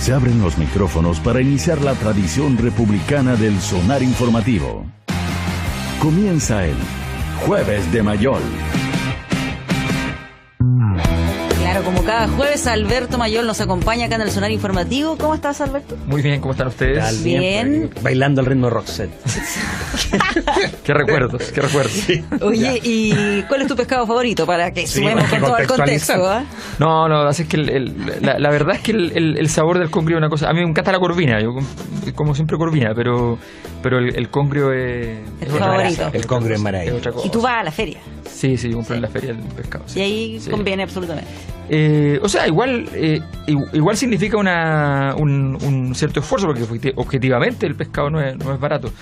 Se abren los micrófonos para iniciar la tradición republicana del sonar informativo. Comienza el Jueves de Mayol. Claro, como cada jueves, Alberto Mayol nos acompaña acá en el sonar informativo. ¿Cómo estás, Alberto? Muy bien, ¿cómo están ustedes? Bien. Bailando al ritmo de Roxette. Qué recuerdos. Sí. Oye, ¿y cuál es tu pescado favorito? Para que sumemos con todo el contexto. No, así es que la verdad es que el sabor del congrio es una cosa. A mí me encanta la corvina, yo como siempre corvina, pero el congrio es el favorito. El congrio es maravilla. ¿Y tú vas a la feria? Sí, yo compro en la feria el pescado. Sí. Y ahí conviene absolutamente. O sea, igual significa un cierto esfuerzo, porque objetivamente el pescado no es barato,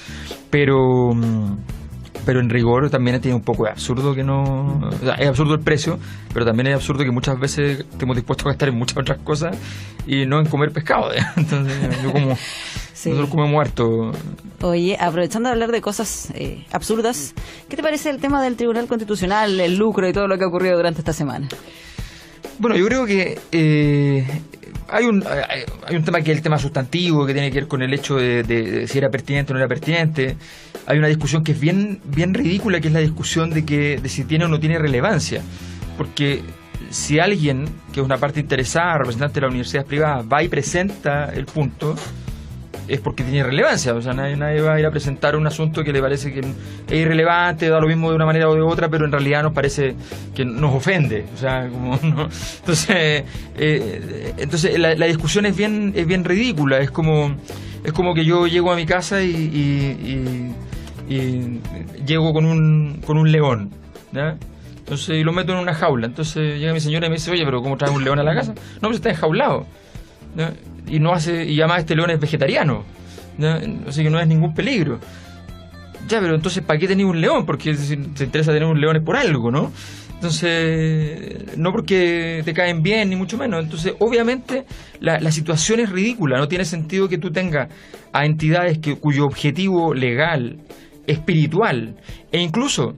pero en rigor también tiene un poco de absurdo que no... O sea, es absurdo el precio, pero también es absurdo que muchas veces estemos dispuestos a gastar en muchas otras cosas y no en comer pescado. Entonces, nosotros comemos harto. Oye, aprovechando de hablar de cosas absurdas, ¿qué te parece el tema del Tribunal Constitucional, el lucro y todo lo que ha ocurrido durante esta semana? Bueno, yo creo que hay un tema que es el tema sustantivo, que tiene que ver con el hecho de si era pertinente o no era pertinente. Hay una discusión que es bien ridícula, que es la discusión de si tiene o no tiene relevancia. Porque si alguien, que es una parte interesada, representante de las universidades privadas, va y presenta el punto, es porque tiene relevancia. O sea, nadie va a ir a presentar un asunto que le parece que es irrelevante, da lo mismo de una manera o de otra, pero en realidad nos parece que nos ofende. O sea, como no. Entonces la discusión es bien ridícula. Es como que yo llego a mi casa y llego con un león, ¿ya? Entonces, y lo meto en una jaula. Entonces llega mi señora y me dice: oye, pero ¿cómo traes un león a la casa? No, pues está enjaulado, ¿ya? Y además este león es vegetariano, ¿ya? Así que no es ningún peligro. Ya, pero entonces ¿para qué tenés un león? Porque si te interesa tener un león es por algo, ¿no? Entonces, no porque te caen bien, ni mucho menos. Entonces, obviamente, la situación es ridícula. No tiene sentido que tú tengas a entidades cuyo objetivo legal, espiritual, e incluso,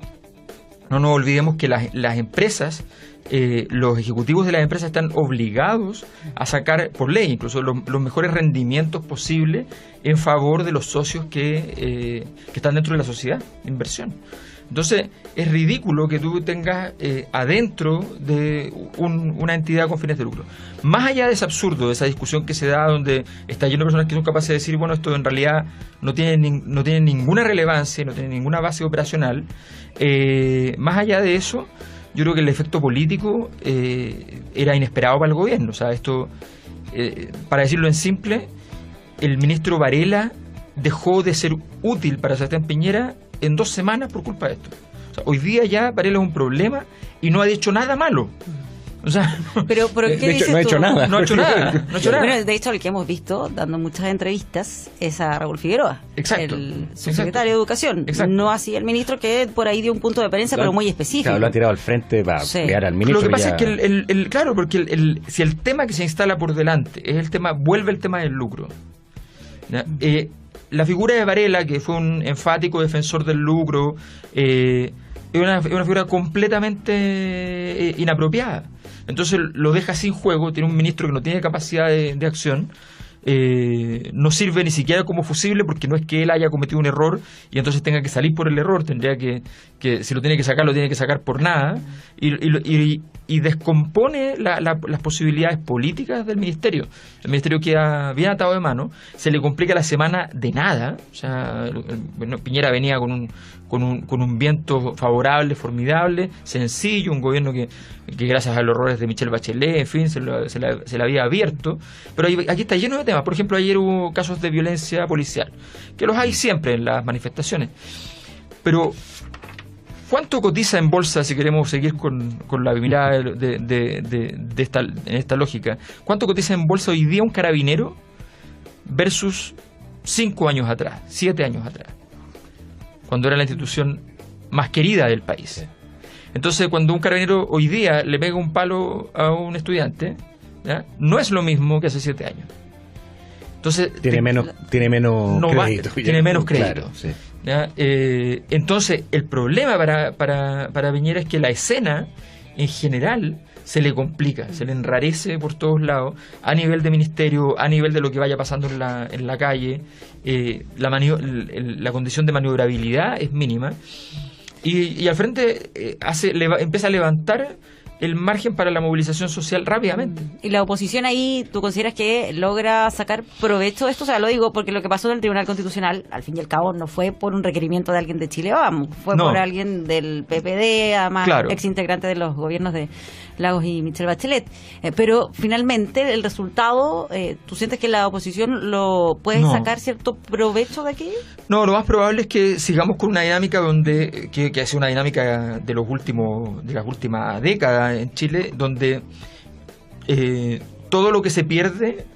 no nos olvidemos que las empresas, los ejecutivos de las empresas están obligados a sacar por ley incluso los mejores rendimientos posibles en favor de los socios que están dentro de la sociedad de inversión. Entonces es ridículo que tú tengas adentro de una entidad con fines de lucro. Más allá de ese absurdo, de esa discusión que se da donde está lleno de personas que son capaces de decir, bueno, esto en realidad no tiene ninguna relevancia, no tiene ninguna base operacional, más allá de eso, yo creo que el efecto político era inesperado para el gobierno. O sea, esto, para decirlo en simple, el ministro Varela dejó de ser útil para Sebastián Piñera en 2 semanas por culpa de esto. O sea, hoy día ya Varela es un problema y no ha hecho nada malo. O sea, pero ¿qué de dices hecho, no ha hecho nada. No ha hecho nada. Bueno, de hecho, el que hemos visto dando muchas entrevistas es a Raúl Figueroa, exacto, el subsecretario de Educación. Exacto. No así el ministro, que por ahí dio un punto de prensa, pero muy específico. Claro, lo ha tirado al frente para pegar al ministro. Lo que pasa es que claro, porque si el tema que se instala por delante es vuelve el tema del lucro, ¿ya? La figura de Varela, que fue un enfático defensor del lucro, es una figura completamente inapropiada. Entonces lo deja sin juego, tiene un ministro que no tiene capacidad de acción, no sirve ni siquiera como fusible, porque no es que él haya cometido un error y entonces tenga que salir por el error, tendría que si lo tiene que sacar por nada, y descompone las posibilidades políticas del ministerio. El ministerio queda bien atado de mano, se le complica la semana de nada. O sea, Piñera venía con un viento favorable, formidable, sencillo, un gobierno que gracias a los errores de Michelle Bachelet, en fin, se le había abierto. Pero aquí está lleno de temas. Por ejemplo, ayer hubo casos de violencia policial, que los hay siempre en las manifestaciones. Pero ¿cuánto cotiza en bolsa, si queremos seguir con la mirada en esta lógica? ¿Cuánto cotiza en bolsa hoy día un carabinero versus 5 años atrás, 7 años atrás, cuando era la institución más querida del país? Entonces, cuando un carabinero hoy día le pega un palo a un estudiante, ¿ya?, no es lo mismo que hace 7 años. Entonces tiene menos crédito. Tiene menos crédito. Claro, sí. ¿Ya? Entonces, el problema para Piñera es que la escena, en general, se le complica, se le enrarece por todos lados, a nivel de ministerio, a nivel de lo que vaya pasando en la calle. La condición de maniobrabilidad es mínima, y al frente empieza a levantar el margen para la movilización social rápidamente. ¿Y la oposición ahí, tú consideras que logra sacar provecho de esto? O sea, lo digo porque lo que pasó en el Tribunal Constitucional, al fin y al cabo, no fue por un requerimiento de alguien de Chile Vamos, fue por alguien del PPD, además exintegrante de los gobiernos de Lagos y Michelle Bachelet. Pero finalmente el resultado, ¿tú sientes que la oposición lo puede sacar cierto provecho de aquí? No, lo más probable es que sigamos con una dinámica que ha sido una dinámica de las últimas décadas en Chile, donde todo lo que se pierde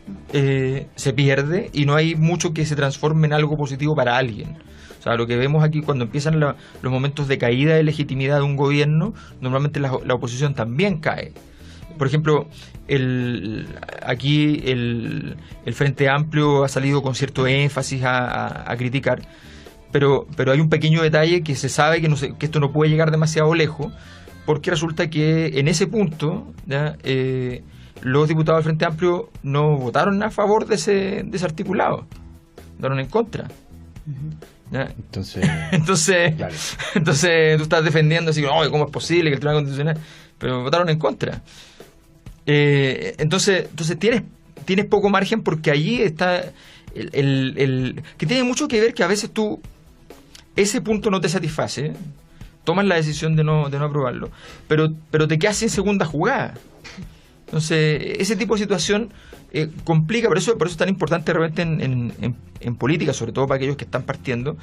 y no hay mucho que se transforme en algo positivo para alguien. O sea, lo que vemos aquí cuando empiezan los momentos de caída de legitimidad de un gobierno, normalmente la oposición también cae. Por ejemplo, aquí el Frente Amplio ha salido con cierto énfasis a criticar, pero hay un pequeño detalle que se sabe que esto no puede llegar demasiado lejos, porque resulta que en ese punto los diputados del Frente Amplio no votaron a favor de ese articulado, votaron en contra. Entonces claro. Entonces tú estás defendiendo así, ¿cómo es posible que el Tribunal Constitucional? Pero votaron en contra. Entonces tienes poco margen, porque allí está que tiene mucho que ver que a veces ese punto no te satisface, tomas la decisión de no aprobarlo, pero te quedas sin segunda jugada. Entonces ese tipo de situación complica. Por eso es tan importante de repente en política, sobre todo para aquellos que están partiendo,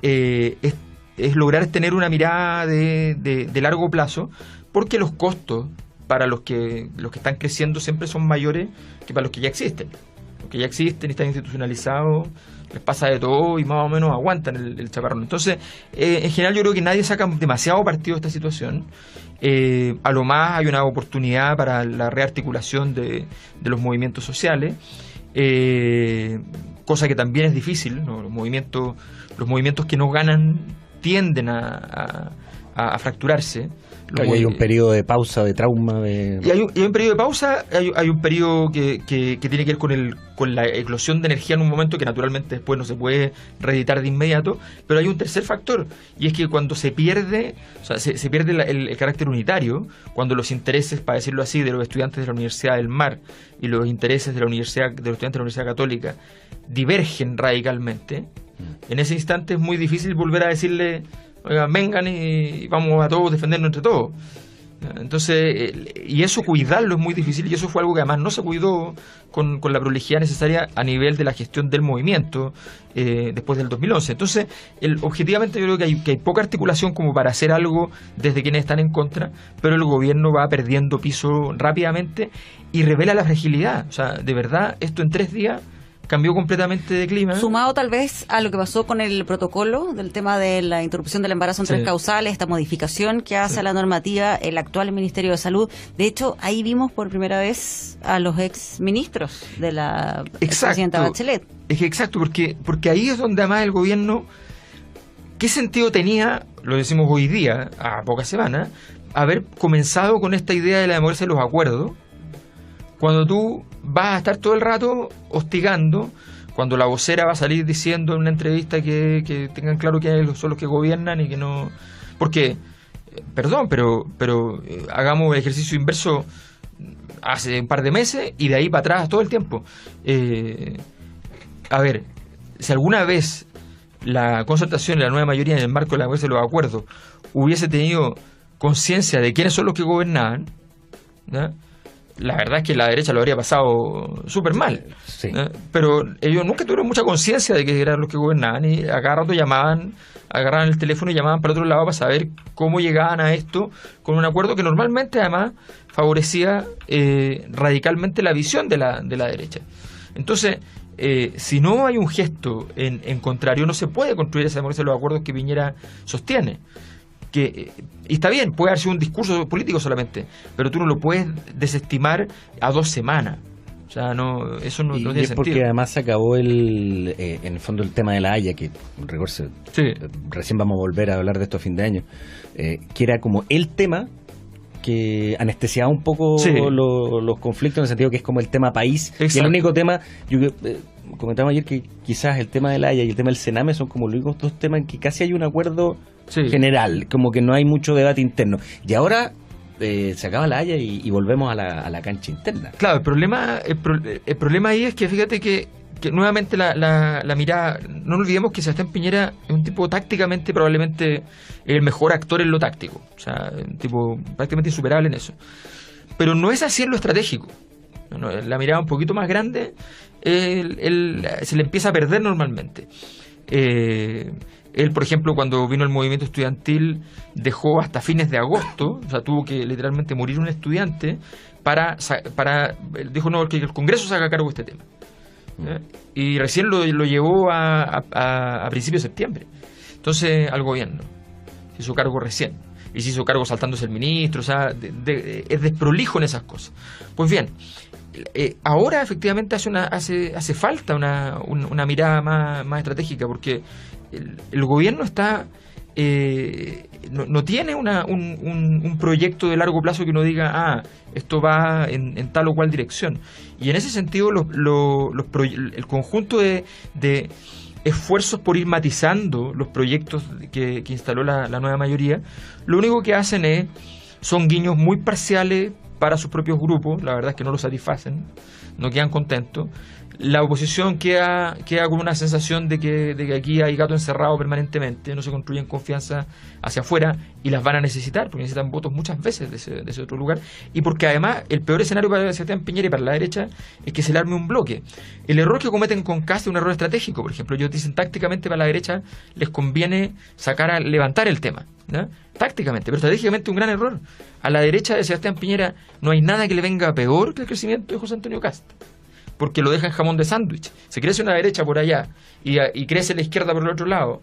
es lograr tener una mirada de largo plazo, porque los costos para los que están creciendo siempre son mayores que para los que ya existen. Los que ya existen y están institucionalizados, les pasa de todo y más o menos aguantan el chaparrón. Entonces, en general yo creo que nadie saca demasiado partido de esta situación. A lo más hay una oportunidad para la rearticulación de los movimientos sociales, cosa que también es difícil, ¿no? Los movimientos que no ganan tienden a fracturarse. Hay un periodo de pausa, de trauma. Y hay un periodo de pausa, hay un periodo que tiene que ver con la eclosión de energía en un momento que naturalmente después no se puede reeditar de inmediato, pero hay un tercer factor, y es que cuando se pierde, se pierde el carácter unitario, cuando los intereses, para decirlo así, de los estudiantes de la Universidad del Mar y los intereses de los estudiantes de la Universidad Católica divergen radicalmente, en ese instante es muy difícil volver a decirle: oigan, vengan y vamos a todos defendernos entre todos. Entonces, y eso cuidarlo es muy difícil, y eso fue algo que además no se cuidó con la prolijidad necesaria a nivel de la gestión del movimiento después del 2011. Entonces, objetivamente yo creo que hay poca articulación como para hacer algo desde quienes están en contra, pero el gobierno va perdiendo piso rápidamente y revela la fragilidad. O sea, de verdad, esto en 3 días cambió completamente de clima. Sumado tal vez a lo que pasó con el protocolo del tema de la interrupción del embarazo en 3 causales, esta modificación que hace a la normativa el actual Ministerio de Salud. De hecho, ahí vimos por primera vez a los ex ministros de la presidenta Bachelet. Es que exacto, porque ahí es donde además el gobierno, ¿qué sentido tenía, lo decimos hoy día, a pocas semanas, haber comenzado con esta idea de la democracia de los acuerdos, cuando tú vas a estar todo el rato hostigando, cuando la vocera va a salir diciendo en una entrevista que tengan claro que son los que gobiernan y que no... Porque, perdón, pero hagamos el ejercicio inverso hace un par de meses y de ahí para atrás todo el tiempo. A ver, si alguna vez la concertación y la nueva mayoría en el marco de la democracia de los acuerdos hubiese tenido conciencia de quiénes son los que gobernaban, ¿no? La verdad es que la derecha lo habría pasado súper mal. Sí. Pero ellos nunca tuvieron mucha conciencia de que eran los que gobernaban, y a cada rato agarraban el teléfono y llamaban para otro lado para saber cómo llegaban a esto, con un acuerdo que normalmente además favorecía radicalmente la visión de la derecha. Entonces, si no hay un gesto en contrario, no se puede construir esa democracia de los acuerdos que Piñera sostiene. Y está bien, puede haber sido un discurso político solamente, pero tú no lo puedes desestimar a 2 semanas. O sea, no, eso no tiene sentido. Porque además se acabó en el fondo el tema de la Haya, que recién vamos a volver a hablar de esto a fin de año, que era como el tema que anestesiaba un poco Sí. los conflictos, en el sentido que es como el tema país. Y el Exacto. único tema, comentamos ayer que quizás el tema de la Haya y el tema del Sename son como los únicos dos temas en que casi hay un acuerdo Sí. general, como que no hay mucho debate interno. Y ahora se acaba la Haya y volvemos a la cancha interna. Claro, el problema ahí es que fíjate que nuevamente la mirada, no olvidemos que Sebastián Piñera es un tipo tácticamente probablemente el mejor actor en lo táctico, o sea, un tipo prácticamente insuperable en eso. Pero no es así en lo estratégico. La mirada un poquito más grande, se le empieza a perder normalmente. Él, por ejemplo, cuando vino el movimiento estudiantil, dejó hasta fines de agosto, o sea, tuvo que literalmente morir un estudiante para dijo, no, que el Congreso se haga cargo de este tema. Y recién lo llevó a principios de septiembre. Entonces, al gobierno. Se hizo cargo recién. Y se hizo cargo saltándose el ministro, o sea, es desprolijo en esas cosas. Pues bien, ahora efectivamente hace falta una mirada más estratégica, porque el gobierno está no tiene un proyecto de largo plazo que uno diga, esto va en tal o cual dirección. Y en ese sentido el conjunto de esfuerzos por ir matizando los proyectos que instaló la nueva mayoría, lo único que hacen son guiños muy parciales para sus propios grupos. La verdad es que no los satisfacen, no quedan contentos. La oposición queda con una sensación de que aquí hay gato encerrado permanentemente, no se construyen confianza hacia afuera y las van a necesitar, porque necesitan votos muchas veces de ese otro lugar, y porque además el peor escenario para Sebastián Piñera y para la derecha es que se le arme un bloque. El error que cometen con Kast es un error estratégico. Por ejemplo, ellos dicen tácticamente para la derecha les conviene levantar el tema, ¿no? Tácticamente, pero estratégicamente un gran error. A la derecha de Sebastián Piñera no hay nada que le venga peor que el crecimiento de José Antonio Kast, porque lo deja en jamón de sándwich. Se crece una derecha por allá y crece la izquierda por el otro lado,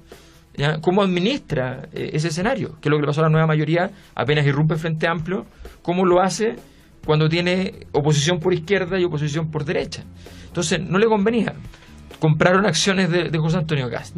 ¿ya? ¿Cómo administra ese escenario? ¿Qué es lo que le pasó a la nueva mayoría apenas irrumpe el Frente Amplio? ¿Cómo lo hace cuando tiene oposición por izquierda y oposición por derecha? Entonces, no le convenía. Compraron acciones de José Antonio Kast,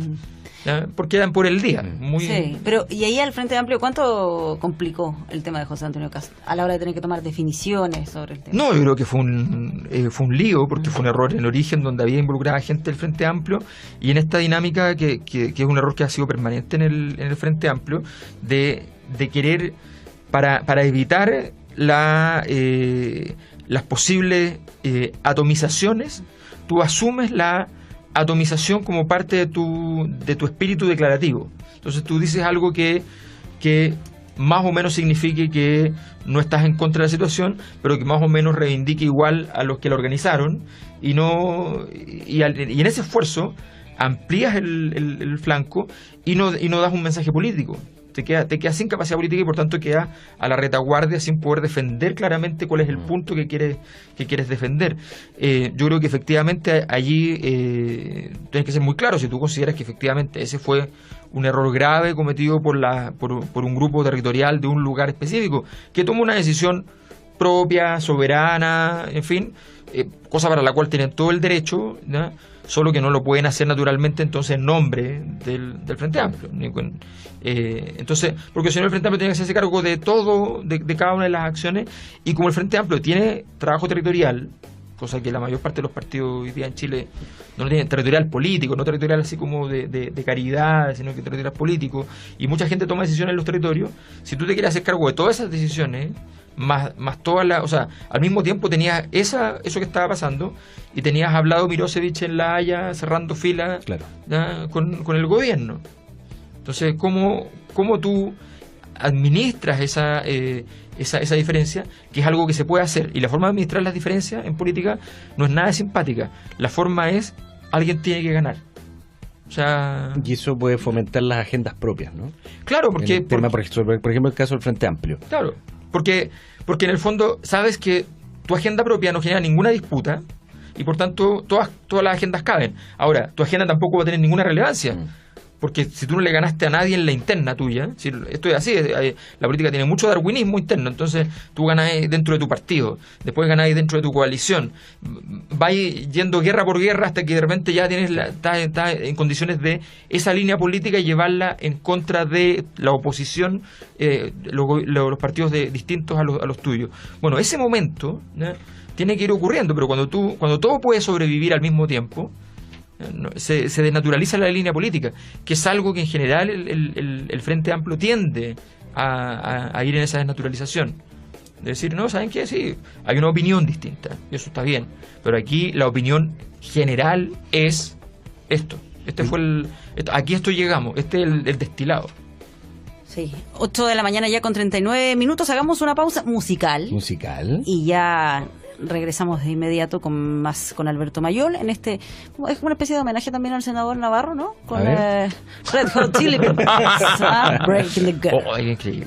¿ya? Porque eran por el día. Sí, pero y ahí al Frente Amplio, ¿cuánto complicó el tema de José Antonio Kast a la hora de tener que tomar definiciones sobre el tema? No, yo creo que fue un lío, porque fue un error en el origen donde había involucrada gente del Frente Amplio, y en esta dinámica que es un error que ha sido permanente en el Frente Amplio, de querer, para evitar las posibles atomizaciones, tú asumes la atomización como parte de tu espíritu declarativo. Entonces tú dices algo que más o menos signifique que no estás en contra de la situación, pero que más o menos reivindique igual a los que la organizaron, y en ese esfuerzo amplías el flanco y no das un mensaje político. Te quedas sin capacidad política y por tanto quedas a la retaguardia sin poder defender claramente cuál es el punto que quieres defender. Yo creo que efectivamente allí tienes que ser muy claro si tú consideras que efectivamente ese fue un error grave cometido por un grupo territorial de un lugar específico, que toma una decisión propia, soberana, en fin, cosa para la cual tienen todo el derecho, ¿no? Solo que no lo pueden hacer naturalmente entonces en nombre del Frente Amplio. Entonces, porque si no, el Frente Amplio tiene que hacerse cargo de todo, de cada una de las acciones, y como el Frente Amplio tiene trabajo territorial, cosa que la mayor parte de los partidos hoy día en Chile no lo tienen, territorial político, no territorial así como de caridad, sino que territorial político, y mucha gente toma decisiones en los territorios. Si tú te quieres hacer cargo de todas esas decisiones, más todas las, o sea, al mismo tiempo tenías eso que estaba pasando, y tenías hablado Mirosevic en La Haya cerrando filas, claro, con el gobierno. Entonces, ¿cómo tú administras esa diferencia, que es algo que se puede hacer? Y la forma de administrar las diferencias en política no es nada simpática. La forma es, alguien tiene que ganar. O sea, y eso puede fomentar las agendas propias, ¿no? Claro, porque por ejemplo, el caso del Frente Amplio. Claro, porque en el fondo sabes que tu agenda propia no genera ninguna disputa, y por tanto todas las agendas caben. Ahora, tu agenda tampoco va a tener ninguna relevancia, porque si tú no le ganaste a nadie en la interna tuya, si esto es así, la política tiene mucho darwinismo interno, entonces tú ganás dentro de tu partido, después ganás dentro de tu coalición, vas yendo guerra por guerra hasta que de repente ya tienes estás en condiciones de esa línea política y llevarla en contra de la oposición, los partidos distintos a los tuyos. Bueno, ese momento, ¿no?, tiene que ir ocurriendo, pero cuando todo puede sobrevivir al mismo tiempo, se desnaturaliza la línea política, que es algo que en general el Frente Amplio tiende a ir en esa desnaturalización. De decir, no, ¿saben qué? Sí, hay una opinión distinta, y eso está bien, pero aquí la opinión general es esto. Aquí llegamos, este es el destilado. Sí, 8 de la mañana ya con 39 minutos, hagamos una pausa musical. Y ya regresamos de inmediato con Alberto Mayol en es una especie de homenaje también al senador Navarro, ¿no? Con Red Hot Chili Peppers, Breaking the Girl. Oh, increíble.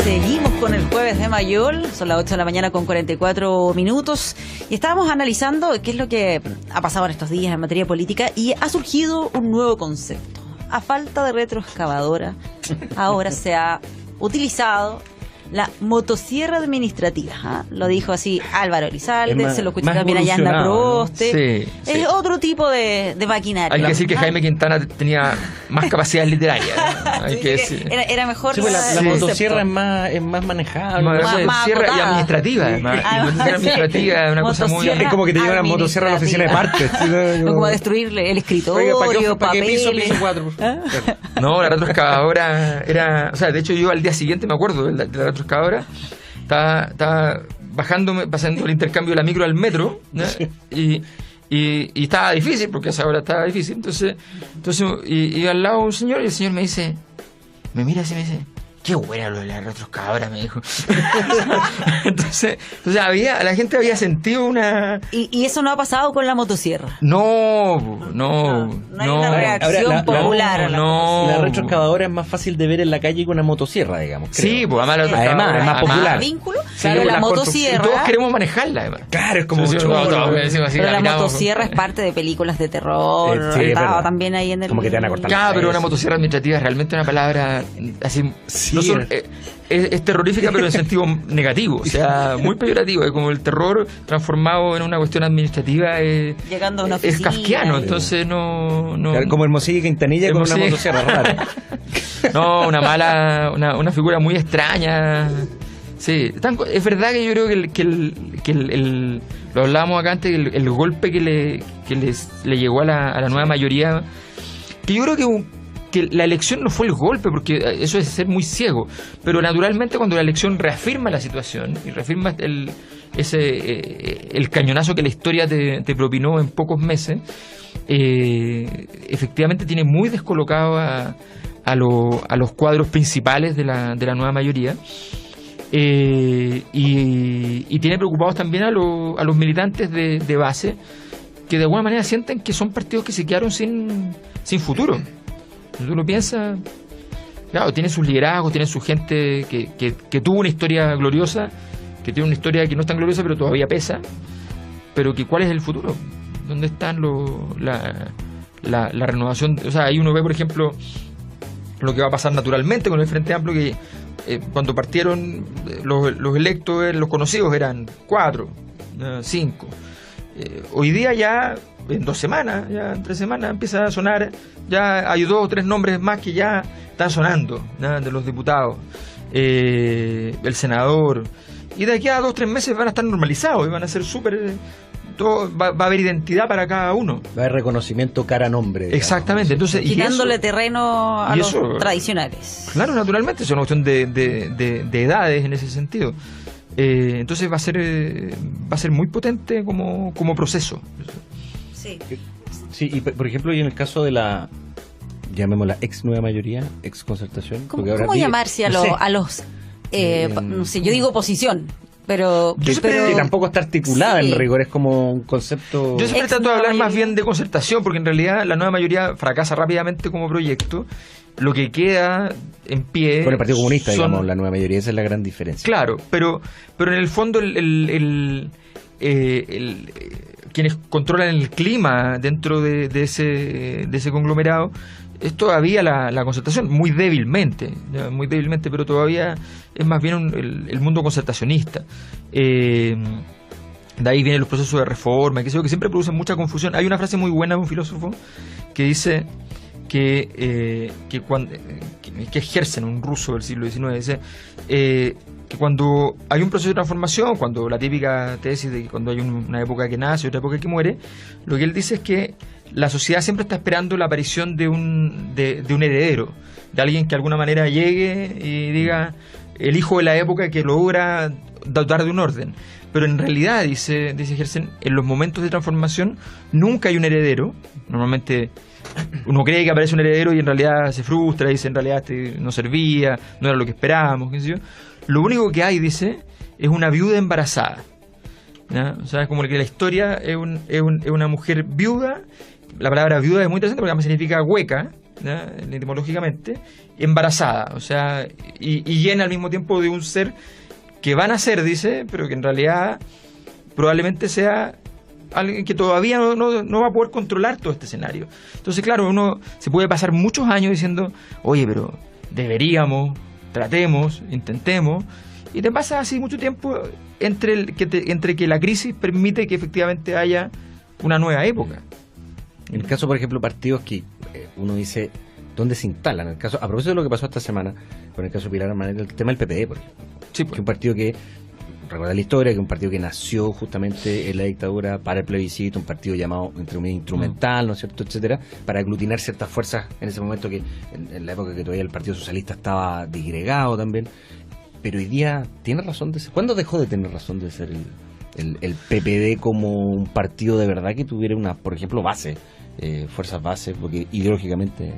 Seguimos con el jueves de Mayol, son las 8 de la mañana con 44 minutos y estábamos analizando qué es lo que ha pasado en estos días en materia política y ha surgido un nuevo concepto. A falta de retroexcavadora, ahora se ha utilizado la motosierra administrativa, ¿eh? Lo dijo así Álvaro Elizalde, se lo escuché también allá en la Proboste. Sí, es otro tipo de maquinaria. Hay que decir que Jaime Quintana tenía más capacidades literarias. Hay que decir. Era mejor. Sí, la motosierra es más manejable. Más sierra y administrativa, además. Administrativa es una cosa muy. Es como que te llevan a motosierra a la oficina de partes. Como a destruirle el escritorio, papeles. Piso 4. No, la retroexcavadora era. O sea, de hecho, yo al día siguiente me acuerdo de la retroexcavadora. Estaba pasando el intercambio de la micro al metro, ¿no? y estaba difícil, porque a esa hora estaba difícil. Entonces iba al lado un señor y el señor me mira así y me dice: qué buena lo de la retroexcavadora, me dijo. entonces la gente había sentido una... ¿Y eso no ha pasado con la motosierra? No hay una reacción popular. La retroexcavadora es más fácil de ver en la calle que una motosierra, digamos. Creo. Sí, pues además es más popular. ¿Vínculo? Sí, Claro, la motosierra. Y todos queremos manejarla, además. Claro, es como pero la motosierra es parte de películas de terror. Sí, estaba también ahí en el... Como que te van a cortar. Claro, pero una motosierra administrativa es realmente una palabra así... Sí, es terrorífica, pero en sentido negativo, o sea, muy peyorativo. Es como el terror transformado en una cuestión administrativa. Llegando a una oficina. Es kafkiano, entonces no. Claro, como Hermosilla y Quintanilla con una motosierra rara. No, una figura muy extraña. Sí, es verdad que yo creo que lo hablábamos acá antes, el golpe que le llegó a la nueva mayoría, que yo creo que la elección no fue el golpe, porque eso es ser muy ciego, pero naturalmente cuando la elección reafirma la situación y reafirma el cañonazo que la historia te propinó en pocos meses, efectivamente tiene muy descolocado a los cuadros principales de la nueva mayoría, y tiene preocupados también a los militantes de base, que de alguna manera sienten que son partidos que se quedaron sin futuro. Si tú lo piensas, claro, tienen sus liderazgos, tienen su gente que tuvo una historia gloriosa, que tiene una historia que no es tan gloriosa pero todavía pesa, pero que ¿cuál es el futuro? ¿Dónde están la renovación? O sea, ahí uno ve, por ejemplo, lo que va a pasar naturalmente con el Frente Amplio, que cuando partieron los electos, los conocidos eran 4, 5. Hoy día ya, en 2 semanas, ya en 3 semanas empieza a sonar, ya hay 2 o 3 nombres más que ya están sonando, ¿no?, de los diputados, el senador, y de aquí a 2 o 3 meses van a estar normalizados y van a ser súper... Va a haber identidad para cada uno. Va a haber reconocimiento cara a nombre. Digamos. Exactamente. Entonces, quitándole terreno a los tradicionales. Claro, naturalmente, es una cuestión de edades en ese sentido. Entonces va a ser muy potente como proceso. Sí. Sí, y por ejemplo, y en el caso de llamémosla ex nueva mayoría, ex concertación. ¿Cómo llamarse a los no sé, yo digo oposición, pero que tampoco está articulada en rigor, es como un concepto. Yo siempre trato de hablar más bien de concertación, porque en realidad la nueva mayoría fracasa rápidamente como proyecto, lo que queda en pie... Con el Partido Comunista, digamos, la nueva mayoría, esa es la gran diferencia. Claro, pero en el fondo quienes controlan el clima dentro de ese conglomerado es todavía la concertación, muy débilmente, pero todavía es más bien el mundo concertacionista. De ahí vienen los procesos de reforma, que siempre producen mucha confusión. Hay una frase muy buena de un filósofo que dice que Herzen, un ruso del siglo XIX, dice que cuando hay un proceso de transformación, cuando la típica tesis de que cuando hay una época que nace y otra época que muere, lo que él dice es que la sociedad siempre está esperando la aparición de un heredero, de alguien que de alguna manera llegue y diga el hijo de la época que logra dotar de un orden. Pero en realidad, dice Herzen, en los momentos de transformación nunca hay un heredero. Normalmente uno cree que aparece un heredero y en realidad se frustra, dice en realidad no servía, no era lo que esperábamos, qué sé yo. Lo único que hay, dice, es una viuda embarazada, ¿ya? O sea, es como que la historia es una mujer viuda. La palabra viuda es muy interesante porque además significa hueca, ¿ya? Etimológicamente, embarazada, o sea, y llena al mismo tiempo de un ser que van a ser, dice, pero que en realidad probablemente sea alguien que todavía no va a poder controlar todo este escenario. Entonces, claro, uno se puede pasar muchos años diciendo, oye, pero deberíamos, tratemos, intentemos, y te pasa así mucho tiempo entre que la crisis permite que efectivamente haya una nueva época. En el caso, por ejemplo, partidos que uno dice, ¿dónde se instalan? En el caso, a propósito de lo que pasó esta semana con el caso de Pilar Armanel, el tema del PPD, por ejemplo. Sí, pues. Que un partido que, recuerda la historia, que un partido que nació justamente en la dictadura para el plebiscito, un partido llamado entre comillas instrumental, ¿no es cierto?, etcétera, para aglutinar ciertas fuerzas en ese momento que, en la época que todavía el Partido Socialista estaba disgregado también. Pero hoy día, ¿tiene razón de ser? ¿Cuándo dejó de tener razón de ser el PPD como un partido de verdad que tuviera una, por ejemplo, base, fuerzas bases, porque ideológicamente...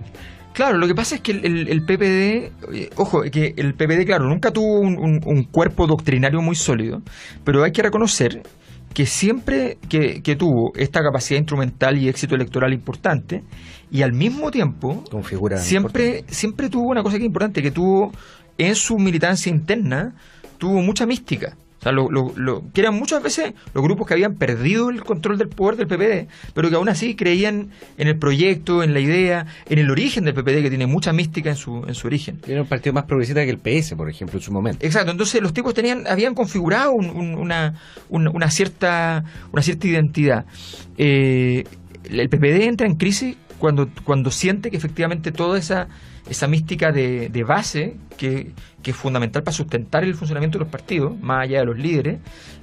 Claro, lo que pasa es que el PPD, ojo, que el PPD, claro, nunca tuvo un cuerpo doctrinario muy sólido, pero hay que reconocer que siempre que tuvo esta capacidad instrumental y éxito electoral importante, y al mismo tiempo siempre tuvo una cosa que es importante, que tuvo en su militancia interna, tuvo mucha mística. O sea, que eran muchas veces los grupos que habían perdido el control del poder del PPD, pero que aún así creían en el proyecto, en la idea, en el origen del PPD, que tiene mucha mística en su origen. Era un partido más progresista que el PS, por ejemplo, en su momento. Exacto, entonces los tipos habían configurado una cierta identidad. El PPD entra en crisis cuando siente que efectivamente toda esa mística de base que es fundamental para sustentar el funcionamiento de los partidos, más allá de los líderes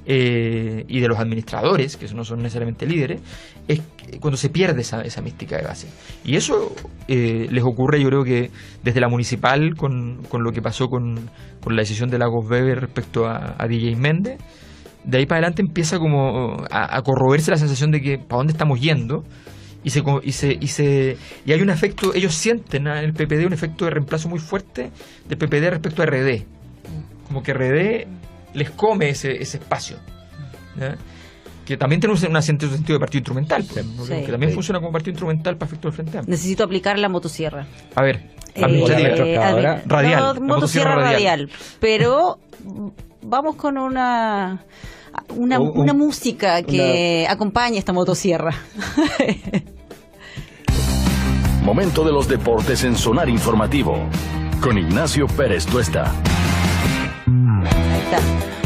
y de los administradores, que no son necesariamente líderes, es cuando se pierde esa mística de base. Y eso les ocurre, yo creo que desde la municipal, con lo que pasó con la decisión de Lagos Weber respecto a DJ Méndez. De ahí para adelante empieza como a corroerse la sensación de que para dónde estamos yendo. Y hay un efecto, ellos sienten en el PPD un efecto de reemplazo muy fuerte del PPD respecto a RD. Como que RD les come ese espacio, ¿ya? Que también tiene un sentido de partido instrumental, pues, sí. Que también funciona como partido instrumental para efecto del Frente Amplio. Necesito aplicar la motosierra. A ver, radial. No, motosierra radial. Pero vamos con una música que acompañe esta motosierra. Momento de los deportes en Sonar Informativo con Ignacio Pérez Tuesta. Ahí está.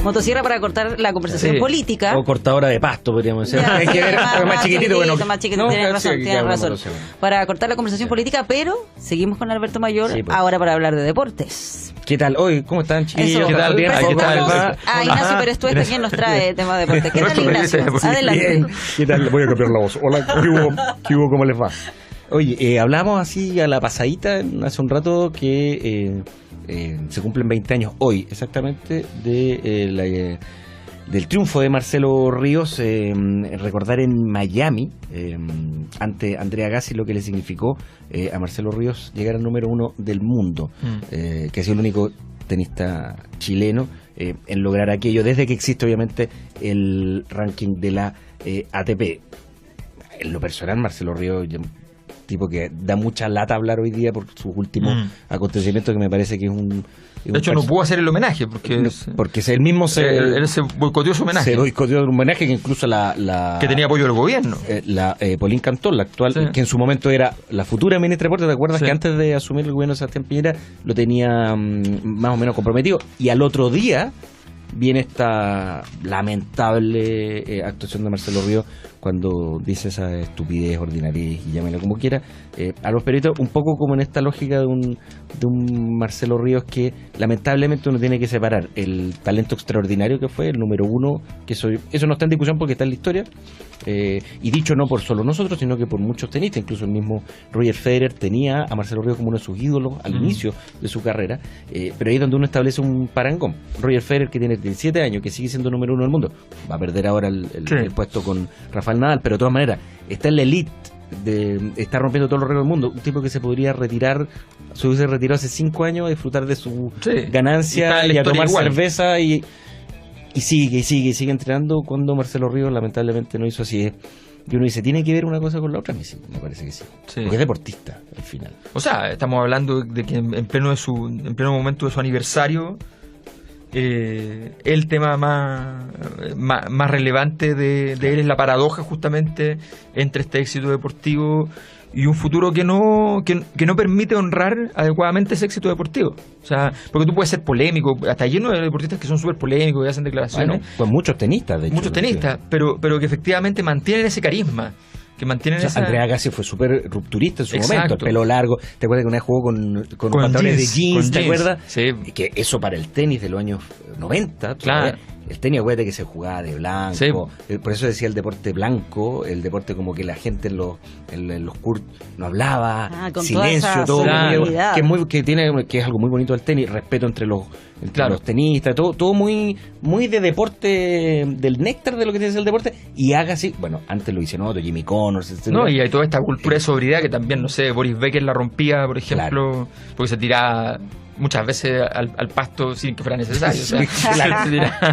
Motosierra para cortar la conversación política. O cortadora de pasto, podríamos decir. Hay que ver más chiquitito. Tienes razón. Sí. Para cortar la conversación política, pero seguimos con Alberto Mayor, ahora para hablar de deportes. ¿Qué tal? Hoy, ¿cómo están, chiquillos? ¿Qué tal? Bien. Ignacio Pérez Tuesta, quien nos trae tema de deportes. ¿Qué tal, Ignacio? Adelante. Bien. ¿Qué tal? Voy a cambiar la voz. Hola, ¿qué hubo? ¿Cómo les va? Oye, hablamos así a la pasadita hace un rato que se cumplen 20 años hoy, exactamente, del triunfo de Marcelo Ríos. Recordar en Miami, ante Andrea Agassi, lo que le significó a Marcelo Ríos llegar al número 1 del mundo, que ha sido el único tenista chileno en lograr aquello, desde que existe obviamente el ranking de la ATP. En lo personal, Marcelo Ríos tipo que da mucha lata hablar hoy día por sus últimos acontecimientos, que me parece que es un... De hecho, no pudo hacer el homenaje porque él mismo él se boicoteó su homenaje. Se boicoteó un homenaje que incluso que tenía apoyo del gobierno. Pauline Cantón, la actual, sí, que en su momento era la futura ministra de Deportes. ¿Te acuerdas que antes de asumir el gobierno de Sebastián Piñera lo tenía más o menos comprometido? Y al otro día viene esta lamentable actuación de Marcelo Ríos cuando dice esa estupidez, ordinariedad y llámelo como quiera, a los periodistas, un poco como en esta lógica de un Marcelo Ríos que lamentablemente uno tiene que separar el talento extraordinario que fue, el número uno, que eso no está en discusión porque está en la historia, y dicho no por solo nosotros, sino que por muchos tenistas, incluso el mismo Roger Federer tenía a Marcelo Ríos como uno de sus ídolos al inicio de su carrera, pero ahí es donde uno establece un parangón. Roger Federer, que tiene 17 años, que sigue siendo número uno del mundo, va a perder ahora el puesto con Rafael Nadal, pero de todas maneras está en la elite, está rompiendo todos los récords del mundo. Un tipo que se podría retirar, se hubiese retirado hace 5 años a disfrutar de su ganancia y a tomar cerveza y sigue entrenando, cuando Marcelo Ríos lamentablemente no hizo así. Y uno dice, ¿tiene que ver una cosa con la otra? A mí sí, me parece que sí. Porque es deportista al final. O sea, estamos hablando de que en pleno momento de su aniversario, el tema más relevante de él es la paradoja justamente entre este éxito deportivo y un futuro que no permite honrar adecuadamente ese éxito deportivo. O sea, porque tú puedes ser polémico, hasta lleno de deportistas que son súper polémicos y hacen declaraciones. Bueno, pues muchos tenistas, de hecho. Muchos tenistas, pero que efectivamente mantienen ese carisma. Que mantienen Andrea Agassi fue súper rupturista en su momento, el pelo largo. ¿Te acuerdas que una vez jugó con pantalones de jeans? ¿Te acuerdas? Sí. Que eso para el tenis de los años 90, claro. El tenis, acuérdate que se jugaba de blanco. Sí. Por eso decía el deporte blanco, el deporte como que la gente en los courts no hablaba, con silencio, todo que es algo muy bonito del tenis, respeto entre los tenistas, todo muy de deporte, del néctar de lo que tiene que ser el deporte. Y Agassi, bueno, antes lo hicieron otros, Jimmy Connors, etc. No, y hay toda esta cultura de sobriedad que también, no sé, Boris Becker la rompía, por ejemplo, porque se tiraba muchas veces al pasto sin que fuera necesario. O sea,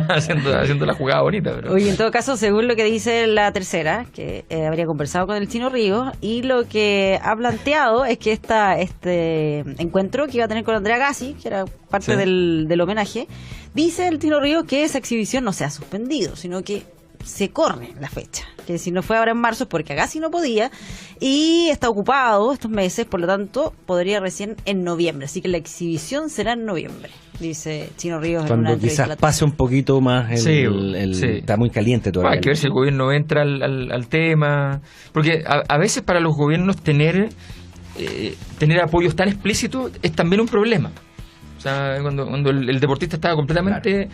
haciendo la jugada bonita. Pero... Oye, en todo caso, según lo que dice la tercera, que habría conversado con el Chino Ríos, y lo que ha planteado es que este encuentro que iba a tener con Andrea Agassi, que era parte del homenaje, dice el Chino Ríos que esa exhibición no se ha suspendido, sino que se corre la fecha, que si no fue ahora en marzo es porque Agassi no podía y está ocupado estos meses, por lo tanto podría recién en noviembre, así que la exhibición será en noviembre, dice Chino Ríos. Cuando en una quizás pase un poquito más está muy caliente todavía. Hay que ver si el gobierno entra al tema, porque a veces para los gobiernos tener apoyos tan explícitos es también un problema. O sea, cuando el deportista está completamente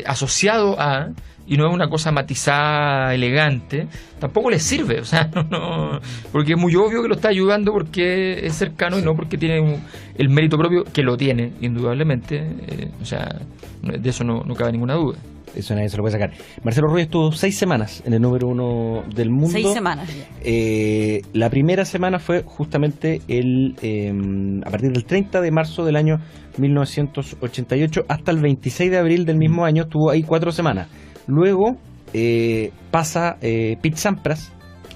asociado a, y no es una cosa matizada, elegante, tampoco le sirve. O sea, no, porque es muy obvio que lo está ayudando porque es cercano y no porque tiene el mérito propio, que lo tiene, indudablemente. O sea, de eso no cabe ninguna duda. Eso nadie se lo puede sacar. Marcelo Ríos estuvo 6 semanas en el número 1 del mundo. 6 semanas. La primera semana fue justamente a partir del 30 de marzo del año 1988 hasta el 26 de abril del mismo año. Estuvo ahí 4 semanas. Luego pasa Pete Sampras,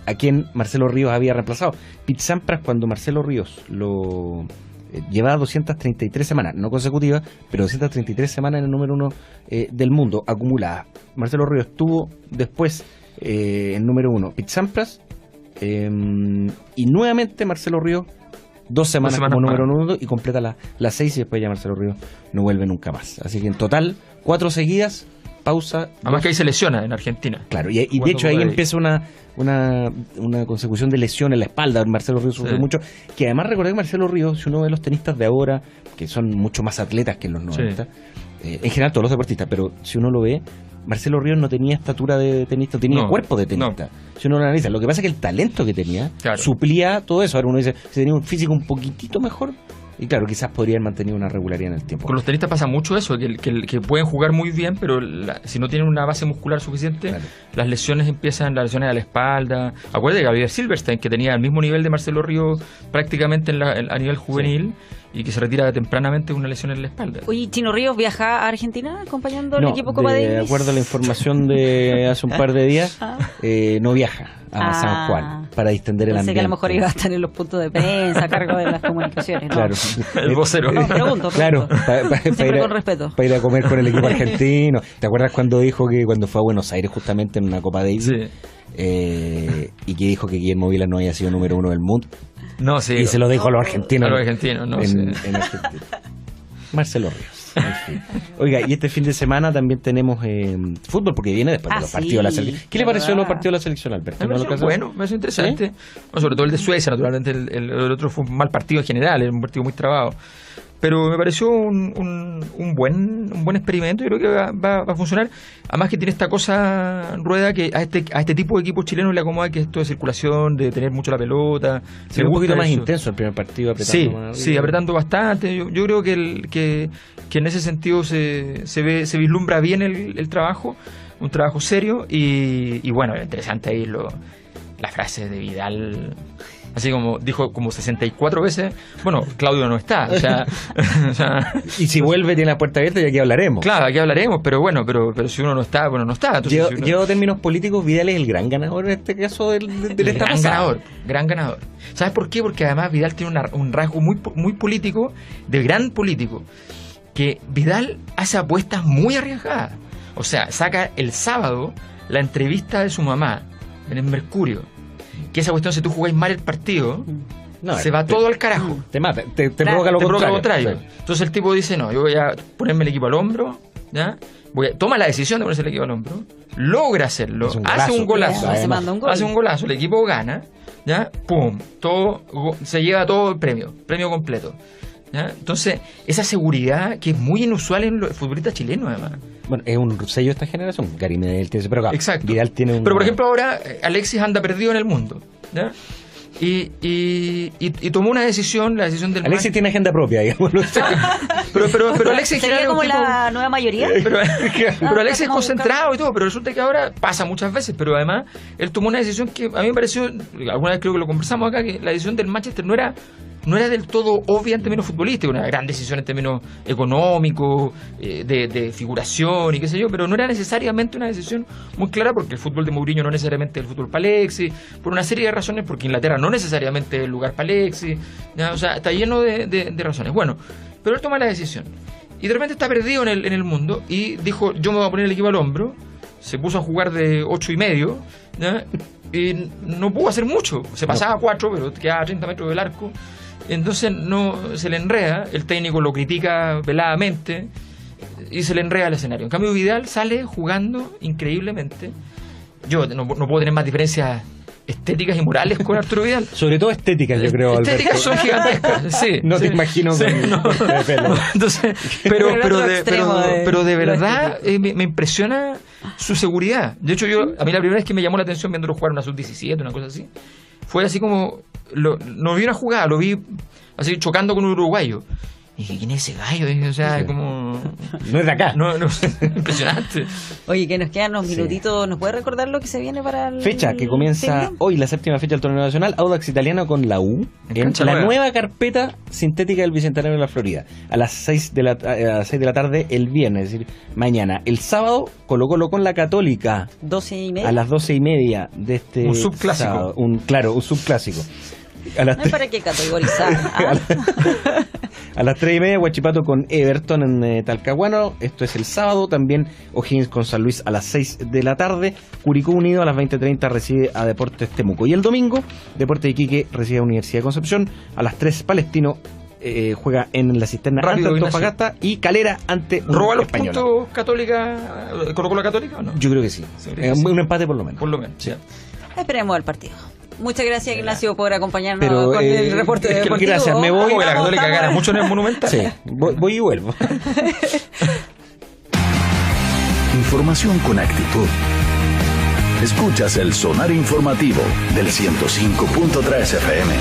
a quien Marcelo Ríos había reemplazado. Pete Sampras, cuando Marcelo Ríos lo... llevaba 233 semanas, no consecutivas, pero 233 semanas en el número 1 del mundo, acumuladas. Marcelo Ríos estuvo después en número 1 Pete Sampras, y nuevamente Marcelo Ríos 2 semanas como número 1 del mundo, y completa las 6, y después ya Marcelo Ríos no vuelve nunca más. Así que en total 4 seguidas, pausa. Además que ahí se lesiona en Argentina. Claro, y de hecho ahí empieza una consecución de lesión en la espalda. Marcelo Ríos sufre mucho, que además recordé que Marcelo Ríos, si uno ve los tenistas de ahora, que son mucho más atletas que en los 90, en general todos los deportistas, pero si uno lo ve, Marcelo Ríos no tenía estatura de tenista, tenía cuerpo de tenista. Si uno lo analiza, lo que pasa es que el talento que tenía suplía todo eso. Ahora uno dice, si tenía un físico un poquitito mejor, y claro, quizás podrían mantener una regularidad en el tiempo. Con los tenistas pasa mucho eso, que pueden jugar muy bien, pero si no tienen una base muscular suficiente, las lesiones empiezan, las lesiones a la espalda. Acuérdate de Gabriel Silverstein, que tenía el mismo nivel de Marcelo Ríos prácticamente a nivel juvenil, y que se retira tempranamente con una lesión en la espalda. Oye, ¿Chino Ríos viaja a Argentina acompañando al equipo Copa Davis? De acuerdo a la información de hace un par de días, no viaja a San Juan para distender el ambiente. Pensé que a lo mejor iba a estar en los puntos de prensa a cargo de las comunicaciones, ¿no? Claro. El vocero. No, pregunto. Claro, Siempre con respeto. Para ir a comer con el equipo argentino. ¿Te acuerdas cuando dijo que cuando fue a Buenos Aires justamente en una Copa Davis? Sí. Y que dijo que Guillermo Vilas no había sido número 1 del mundo. No, sí. Y se lo dijo a los argentinos. A los argentinos, no sé. En Argentina. Marcelo Ríos. En fin. Oiga, y este fin de semana también tenemos fútbol, porque viene después de los partidos de la selección. ¿Qué le pareció los partidos de la selección, Alberto? Me pareció bueno, me pareció interesante. ¿Sí? Bueno, sobre todo el de Suecia, naturalmente el otro fue un mal partido en general, un partido muy trabado. Pero me pareció un buen experimento. Yo creo que va a funcionar. Además que tiene esta cosa, Rueda, que a este tipo de equipos chilenos le acomoda que esto de circulación, de tener mucho la pelota. Sí, un poquito más intenso el primer partido, apretando más. Sí, apretando bastante. Yo creo que en ese sentido se vislumbra bien el trabajo, un trabajo serio. Y bueno, interesante ahí la frase de Vidal. Así como dijo como 64 veces, bueno, Claudio no está, o sea y si vuelve tiene la puerta abierta y aquí hablaremos. Claro, aquí hablaremos, pero bueno, pero si uno no está, bueno, no está. Llevo términos políticos, Vidal es el gran ganador en este caso del gran ganador. ¿Sabes por qué? Porque además Vidal tiene un rasgo muy político, de gran político, que Vidal hace apuestas muy arriesgadas. O sea, saca el sábado la entrevista de su mamá en el Mercurio. Que esa cuestión, si tú jugáis mal el partido, se va todo al carajo. Te mata, te provoca lo contrario. Sí. Entonces el tipo dice, no, yo voy a ponerme el equipo al hombro, ¿ya? Toma la decisión de ponerse el equipo al hombro, logra hacerlo, hace un golazo, el equipo gana, ¿ya? Pum, se lleva todo el premio completo. ¿Ya? Entonces, esa seguridad que es muy inusual en los futbolistas chilenos, además. Bueno, es un sello de esta generación. Gary Medel tiene ese, pero exacto. Vidal tiene un... Pero por ejemplo ahora Alexis anda perdido en el mundo, ¿ya? Y tomó una decisión, la decisión del Alexis tiene agenda propia, digamos. pero Alexis sería como la nueva mayoría. Pero Alexis es concentrado y todo, pero resulta que ahora pasa muchas veces, pero además él tomó una decisión que a mí me pareció, alguna vez creo que lo conversamos acá, que la decisión del Manchester no era del todo obvia en términos futbolísticos, una gran decisión en términos económicos, de figuración y qué sé yo, pero no era necesariamente una decisión muy clara, porque el fútbol de Mourinho no necesariamente es el fútbol para Alexis, por una serie de razones, porque Inglaterra no necesariamente es el lugar para Alexis, ¿ya? O sea, está lleno de razones. Bueno, pero él toma la decisión y de repente está perdido en el mundo y dijo, yo me voy a poner el equipo al hombro, se puso a jugar de 8,5, ¿ya? Y no pudo hacer mucho, se pasaba a 4, pero quedaba a 30 metros del arco. Entonces no se le enreda, el técnico lo critica veladamente y se le enreda el escenario. En cambio Vidal sale jugando increíblemente. Yo no puedo tener más diferencias estéticas y morales con Arturo Vidal. Sobre todo estéticas, yo creo. Estéticas son gigantescas, sí. No te imagino no. Entonces, pero de verdad me impresiona su seguridad. De hecho, a mí la primera vez que me llamó la atención viéndolo jugar una sub-17, una cosa así, fue así como no vi una jugada, lo vi así chocando con un uruguayo. Y dije, ¿quién es ese gallo? O sea, como... No es de acá. No, impresionante. Oye, que nos quedan unos minutitos. ¿Nos puede recordar lo que se viene para el... Fecha que comienza hoy, la 7ª fecha del torneo nacional, Audax Italiano con la U, en la nueva carpeta sintética del Bicentenario de la Florida, a las 6 de la tarde el viernes, es decir, mañana. El sábado, Colo-Colo con la Católica. 12:30. A las 12:30 de este un subclásico. Sábado, un subclásico. No hay para qué categorizar. A las 3:30, Huachipato con Everton en Talcahuano. Esto es el sábado. También O'Higgins con San Luis a las 6 de la tarde. Curicó Unido a las 20:30 recibe a Deportes Temuco. Y el domingo, Deportes de Iquique recibe a Universidad de Concepción. A las 3, Palestino juega en la Cisterna ante Antofagasta. Y Calera ante ¿Roba los puntos Católica? ¿Colocó la Católica o no? Yo creo que sí. Un empate por lo menos. Por lo menos, sí. Esperemos el partido. Muchas gracias, Ignacio, por acompañarnos con el reporte deportivo. Gracias, me voy. La Católica gana mucho en el Monumental. Sí, voy y vuelvo. Información con actitud. Escuchas el Sonar Informativo del 105.3 FM.